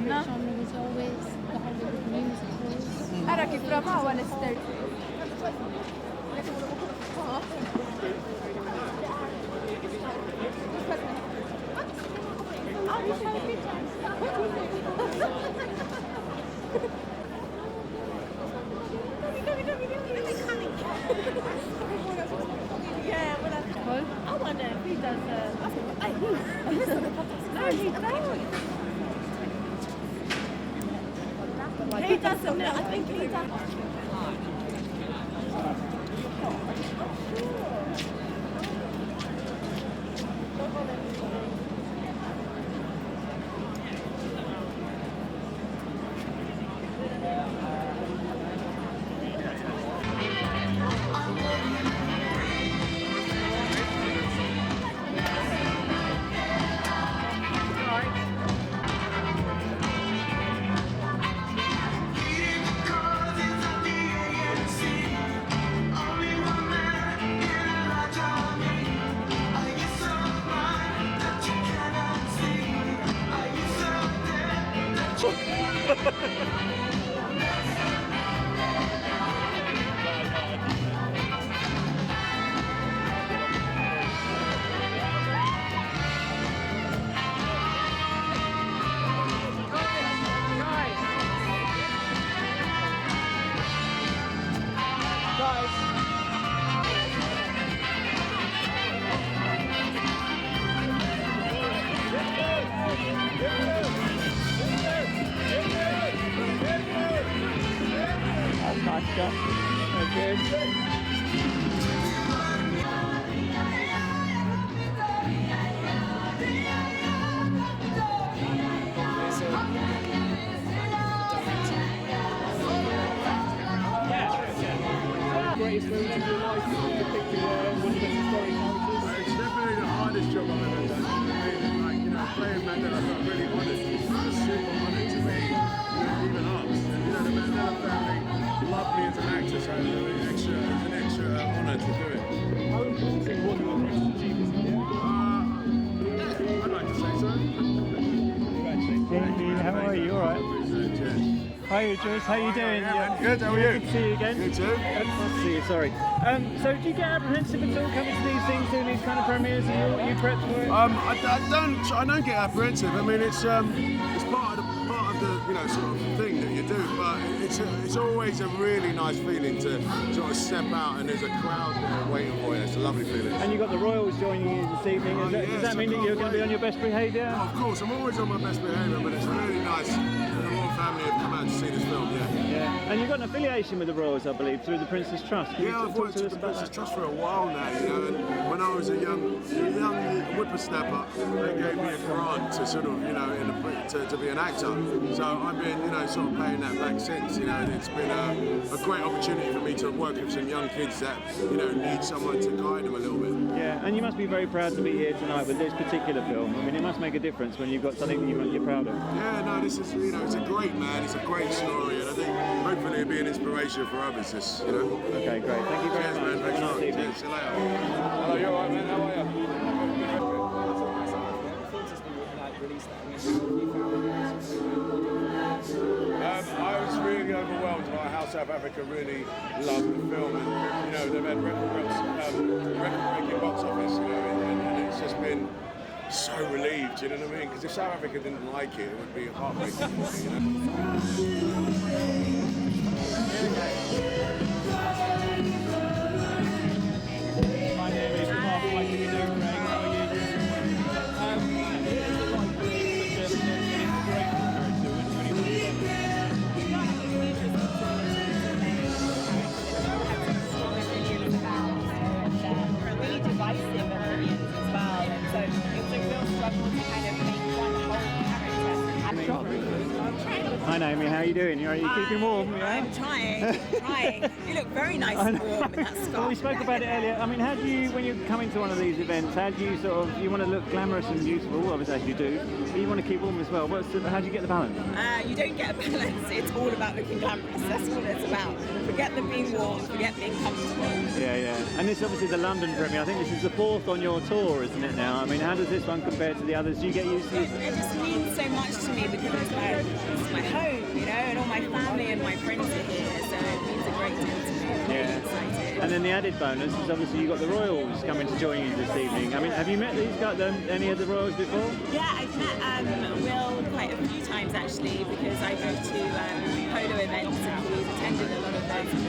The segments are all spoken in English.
favourite genre was always the Hollywood musicals. Era aqui pra mal, Alistair. Yeah, well, I wonder if he does. No, he don't. He doesn't. I think he does. Greatest film of your life, depicting one of the historic characters? It's definitely the hardest job I've ever done. Playing Mandela, I'm really honoured. It's super honoured to be even asked. And, the Mandela family loved me as an actor, so it's an extra honour to do it. How important is one of your greatest achievements? I'd like to say so. Hey, how are you? All right? Hi, Joyce. How are you doing? Good, how are you? Good to see you again. Good too. Nice to see you, sorry. So do you get apprehensive at all coming to these things, doing these kind of premieres? Are you prepped for it? I don't get apprehensive. I mean, it's part of the sort of thing that you do, but it's always a really nice feeling to sort of step out and there's a crowd there waiting for you. It's a lovely feeling. And you've got the Royals joining you this evening. Does that mean that you're going to be on your best behaviour? Of course, I'm always on my best behaviour, but it's really nice that the royal family have come out to see this film. Yeah. And you've got an affiliation with the Royals, I believe, through the Princess Trust. I've worked at the Princess Trust for a while now, and when I was a young whippersnapper, they gave me a grant to sort of, to be an actor. So I've been, sort of paying that back since, and it's been a great opportunity for me to work with some young kids that, need someone to guide them a little bit. Yeah, and you must be very proud to be here tonight with this particular film. I mean, it must make a difference when you've got something that you're proud of. Yeah, no, this is, it's a great it's a great story, and I think hopefully it'll be an inspiration for others. Okay, great. Thank you very much. Man. Thanks a lot. Cheers. See you later. Hello, you alright, man? How are you? I was really overwhelmed by how South Africa really loved the film, and they've had record-breaking box office, and it's just been so relieved, you know what I mean? Because if South Africa didn't like it, it would be heartbreaking for me, My name is Mark. Like you do, Craig. How are you? It's like such an inspirational Really divisive opinions as well, and so it was a real struggle to kind of make one whole character. Hi Naomi, how are you doing? Are you keeping warm? Yeah? I'm trying. You look very nice and warm in that scarf. Well, we spoke about it earlier. I mean, how do you, when you come into one of these events, how do you sort of, you want to look glamorous and beautiful, obviously as you do, but you want to keep warm as well. How do you get the balance? You don't get a balance. It's all about looking glamorous. That's what it's about. Forget the being warm, forget being comfortable. Yeah. And this is obviously the London premiere. I think this is the 4th on your tour, isn't it now? I mean, how does this one compare to the others? Do you get used to this? It just means so much to me because it's my home, you know, and all my family and my friends are here, so it means a great deal to me. I'm really excited. And then the added bonus is obviously you've got the Royals coming to join you this evening. I mean, have you met these guys, any of the Royals before? Yeah, I've met Will quite a few times actually because I go to polo events and he's attended a lot of those. He's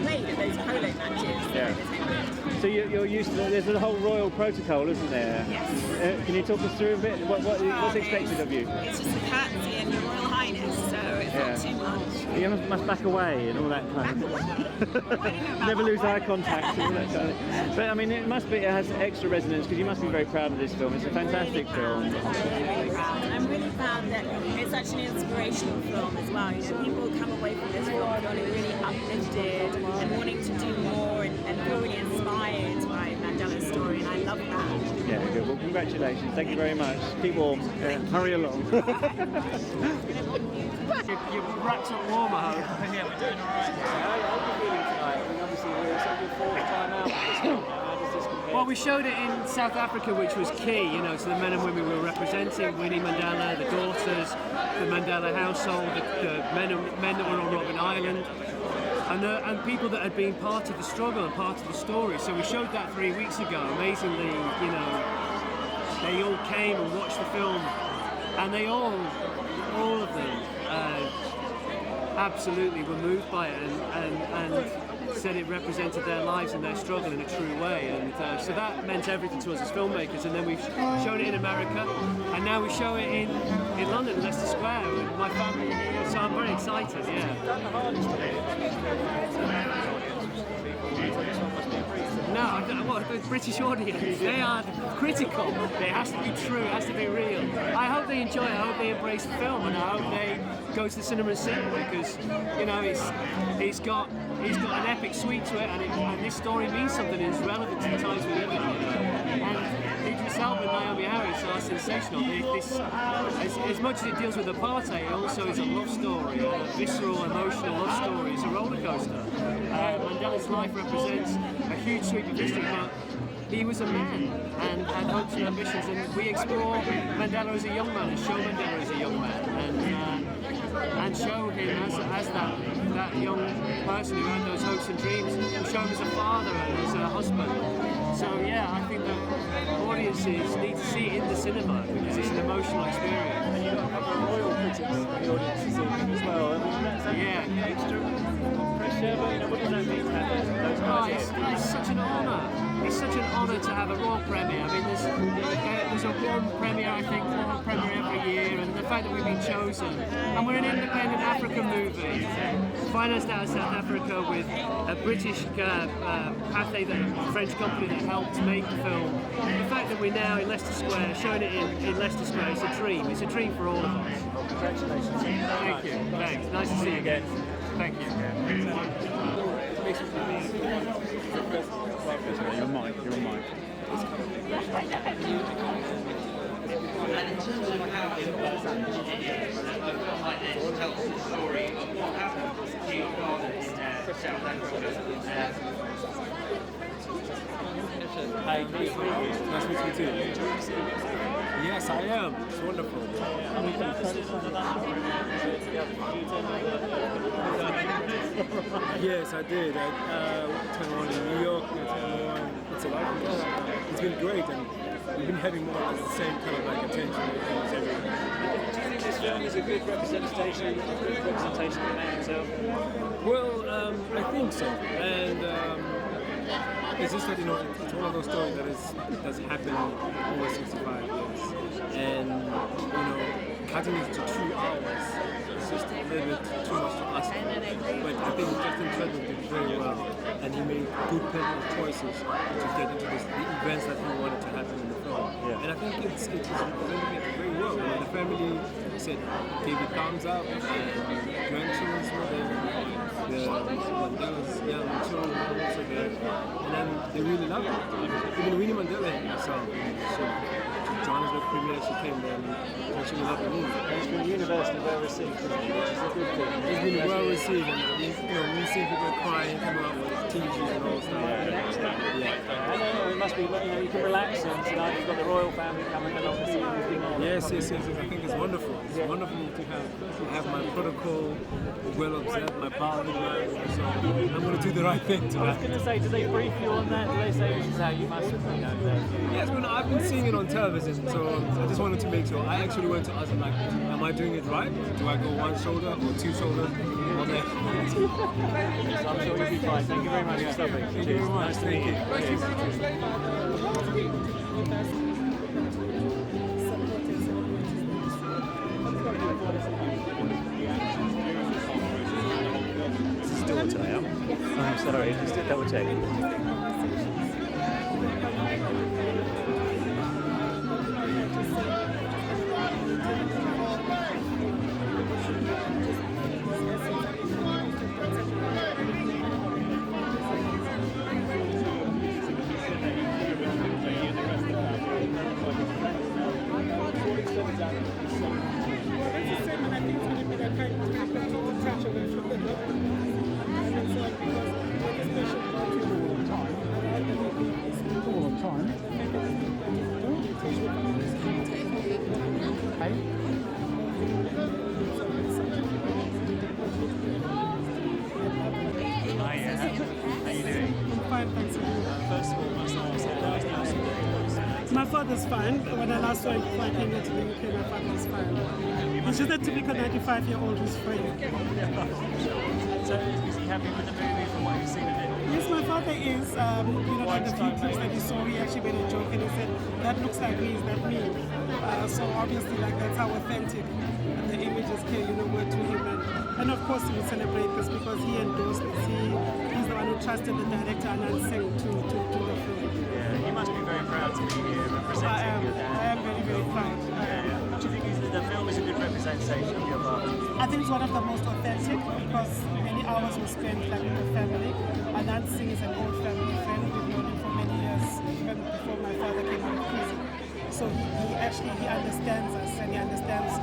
played at those polo matches. So you're used to, there's a whole royal protocol, isn't there? Yes. Can you talk us through a bit? What's expected of you? It's just a courtesy and your Royal Highness, so it's not too much. You must back away and all that kind of never lose eye contact and all that kind of thing. But I mean, it has extra resonance because you must be very proud of this film. It's a fantastic film. I'm really proud. And I'm really proud that it's such an inspirational film as well. You know, people come away from this film feeling really uplifted and wanting to do more and feel really inspired by Mandela's story, and I love that. Yeah, good. Well, congratulations. Thank you very much. Keep warm. Hurry along. You've wrapped up warm, I hope. Yeah, we're doing all right. How are you feeling tonight? I mean, obviously, we're sort of your 4th time out with this film. How does this compare? Well, we showed it in South Africa, which was key, you know, to the men and women we were representing, Winnie Mandela, the daughters, the Mandela household, the men that were on Robben Island, and people that had been part of the struggle and part of the story. So we showed that 3 weeks ago. Amazingly, you know, they all came and watched the film, and they all of them, absolutely were moved by it and said it represented their lives and their struggle in a true way, and so that meant everything to us as filmmakers. And then we've shown it in America, and now we show it in London, Leicester Square, with my family here, so I'm very excited, yeah. No, the British audience, they are critical. It has to be true, it has to be real. I hope they enjoy it, I hope they embrace the film, and I hope they go to the cinema and see it, because, you know, it's got an epic sweep to it, and this story means something, and it's relevant to the times we live in, you know. And Idris Elba and Naomi Harris are sensational. As much as it deals with apartheid, it also is a love story, a visceral, emotional love story. It's a roller coaster. Mandela's life represents a huge sweep of history, but he was a man and had hopes and ambitions, and we explore Mandela as a young man and show Mandela as a young man, and show him as that young person who had those hopes and dreams. We show him as a father and as a husband. So yeah, I think that audiences need to see it in the cinema because it's an emotional experience. And you've got a couple of royal critics in the audience as well. I mean, that's extra pressure, but you know, what does that mean to have those guys here? It's such an honour. It's such an honour to have a royal premiere. I mean, there's a warm premiere, I think, royal premiere every year, and the fact that we've been chosen. And we're an independent African movie, financed out of South Africa with a British Pathé, the French company that helped make the film. The fact that we're now in Leicester Square, showing it in Leicester Square, it's a dream. It's a dream for all of us. Congratulations. Thank you. Thanks. Nice to see you again. Thank you. You're on mic. And in terms of how it tells the story of what happened to your father in South Africa. Hi, nice to meet you. Nice to meet you too. Yes, I am. It's wonderful. Yes, I did. I turned on in New York, I turned on in South Africa. It's been great, and we've been having more or less the same kind of like attention as everyone. Do you think this film is a good representation of the man himself? Well, I think so. And it's just that, you know, it's one of those stories that's happened over 65 years. And, you know, cutting it to 2 hours is just a little bit too much to ask for. But I think Justin Treadwell did very well, and he made good personal choices to get into the events that he wanted to happen in the film. Yeah. and I think it's representing it very well. I mean, the family said gave it thumbs up, and grandchildren were there, the Mandela's young children were also there, and then they really loved it. Even Winnie Mandela herself, so Johannesburg premiere, she came there and she loved the movie. It's been universally well received, isn't it? Which is a good thing. It's been well received, and we've seen people crying, coming out with tissues and all stuff. And it must be, you can relax and tonight you've got the royal family coming along to see everything on. Yes. I think it's wonderful. It's wonderful to have my protocol well observed, my boundary line. So I'm going to do the right thing tonight. I was going to say, do they brief you on that? Do they say this is how you must, Yes, well, I've been seeing it on television, so I just wanted to make sure. I actually went to ask them, like, am I doing it right? Do I go one shoulder or two shoulders on there? I'm sure you'll be fine. Thank you very much for stopping. Thank you very much. Nice to meet you. This is still today, I'm sorry, just to double check. My father's fine. When I last saw him before I came into the UK, my father was fine. He's just a typical 95-year-old who's free. So is he happy with the movie from what you've seen of it? Yes, my father is. Like the few clips that he saw, he actually made a joke and he said, that looks like me, is that me? So obviously, like, that's how authentic the images came, were to him. And of course, he will celebrate this because he endorsed this. He's the one who trusted the director and Singh to the film. Yeah, you must be very proud to be here representing your dad. I am very, very proud. Do you think the film is a good representation of your father? I think it's one of the most authentic because many hours were spent like with the family. Anand Singh is an old family friend. We've known him for many years, even before my father came out of prison. So he understands us and he understands,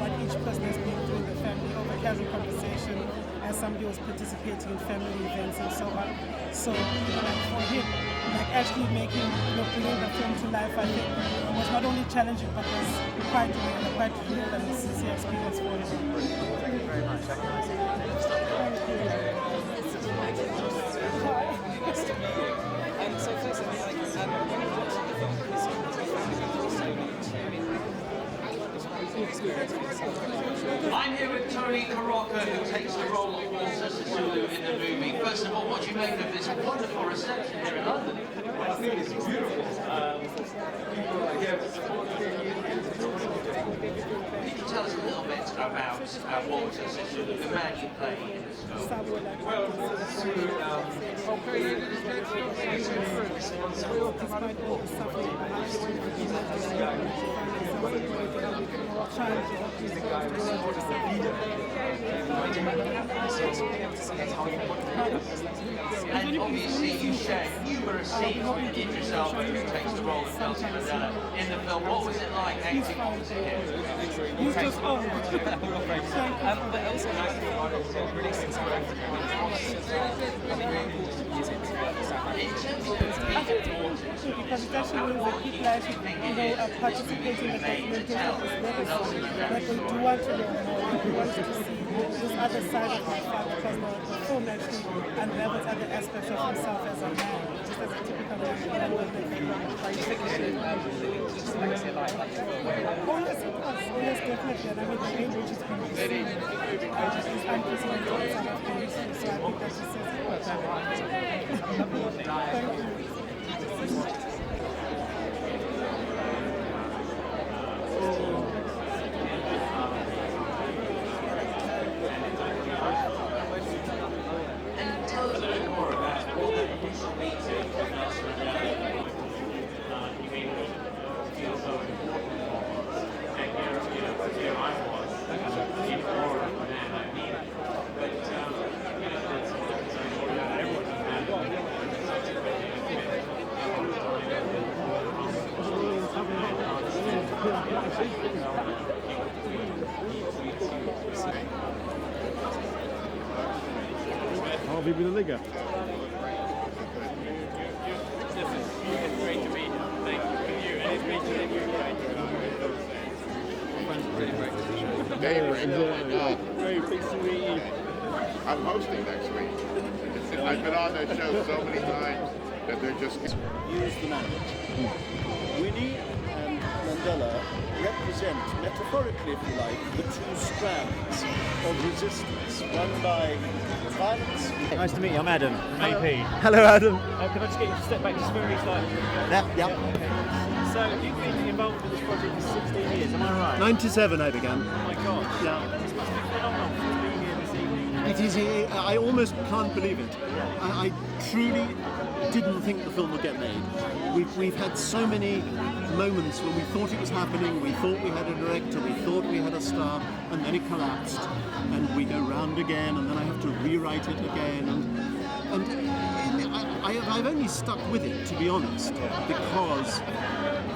what each person has been through in the family over casual conversation as somebody was participating in family events and so on. So, like for him, like actually making, bringing the film to life, I think was not only challenging but was quite real and a sincere experience for him. Thank you very much. Have a nice evening. So first, when you watch the film, I'm here with Tony Karoka, who takes the role of Walter Sisulu in the movie. First of all, what do you make of this wonderful reception here in London? Well, I think it's beautiful. People are here to support the Can you tell us a little bit about Walter Sisulu, the man you play in this film? Well, Sisulu is responsible. He's the guy responsible, the leader. And obviously you share numerous scenes with Idris Elba, who takes the role of Nelson Mandela in the film. What was it like acting opposite him? He's just old. but also releasing some of I think it's important because it actually means that people actually, participate in the documentation of his legacy, that they do want to know more, they want to see this other side of my father, because the film actually unravels other aspects of himself as a man, just as a typical man. Are you thinking keeps the legacy alive? Oh yes, it does. Yes, definitely. And I mean, the way which has been seen is unprecedented in South African history, so I think that just says it all. Thank you. And tell us a bit more about what that initial meeting with Nelson Mandela. I'll be with the Liga. It's great to be here. Thank you. With you. And it's great to meet you. Very pleased to meet you. I'm hosting next week. I've been on their show so many times that they're just... Use the man. Winnie and Mandela represent, metaphorically if you like, the two strands of resistance. One by violence. Nice to meet you. I'm Adam, AP. Hello, Adam. Can I just get you to step back just very slightly? Yeah. Okay. So you've been involved with this project for 16 years, am I right? 97 I began. Oh my gosh. Yeah. This must be phenomenal to be here this evening. It is, I almost can't believe it. I truly didn't think the film would get made. We've had so many moments when we thought it was happening, we thought we had a director, we thought we had a star, and then it collapsed, and we go round again, and then I have to rewrite it again, and I've only stuck with it, to be honest, because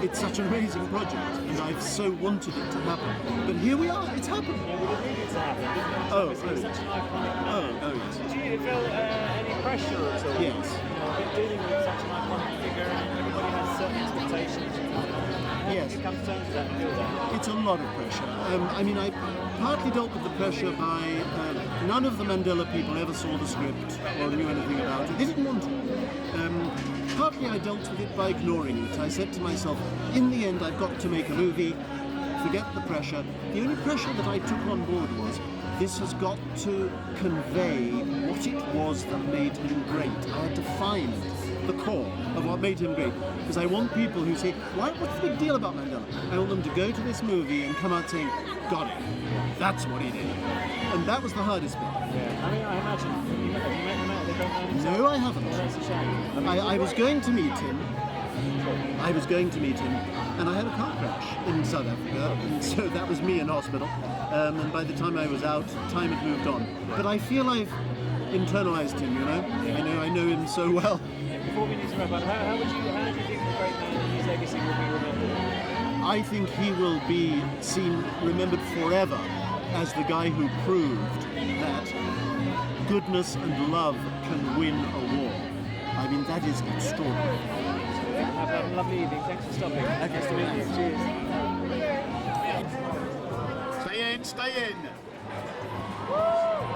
it's such an amazing project, and I've so wanted it to happen. But here we are, it's happened. Yeah, we didn't need it to happen. Obviously, it's such an iconic man. Yes. Do you feel any pressure at all? Yes. Dealing with such an iconic figure, and everybody has certain expectations. Yes. You come to terms with that and feel that? It's a lot of pressure. I partly dealt with the pressure by none of the Mandela people ever saw the script or knew anything about it. They didn't want to. Partly I dealt with it by ignoring it. I said to myself, in the end I've got to make a movie, forget the pressure. The only pressure that I took on board was, this has got to convey what it was that made him great. I had to find the core of what made him great. Because I want people who say, what's the big deal about Mandela? I want them to go to this movie and come out saying, got it, that's what he did. And that was the hardest bit. Yeah, I mean, I imagine, have you met him? They don't know himself? No, I haven't. Oh, that's a shame. I was going to meet him. And I had a car crash in South Africa, and so that was me in hospital. And by the time I was out, time had moved on. But I feel I've internalized him, you know? I know him so well. Before we need to wrap up, how do you think the great man and his legacy will be remembered? I think he will be remembered forever as the guy who proved that goodness and love can win a war. I mean, that is extraordinary. Have a lovely evening. Thanks for stopping. Nice to meet you. Cheers. Stay in, stay in. Woo!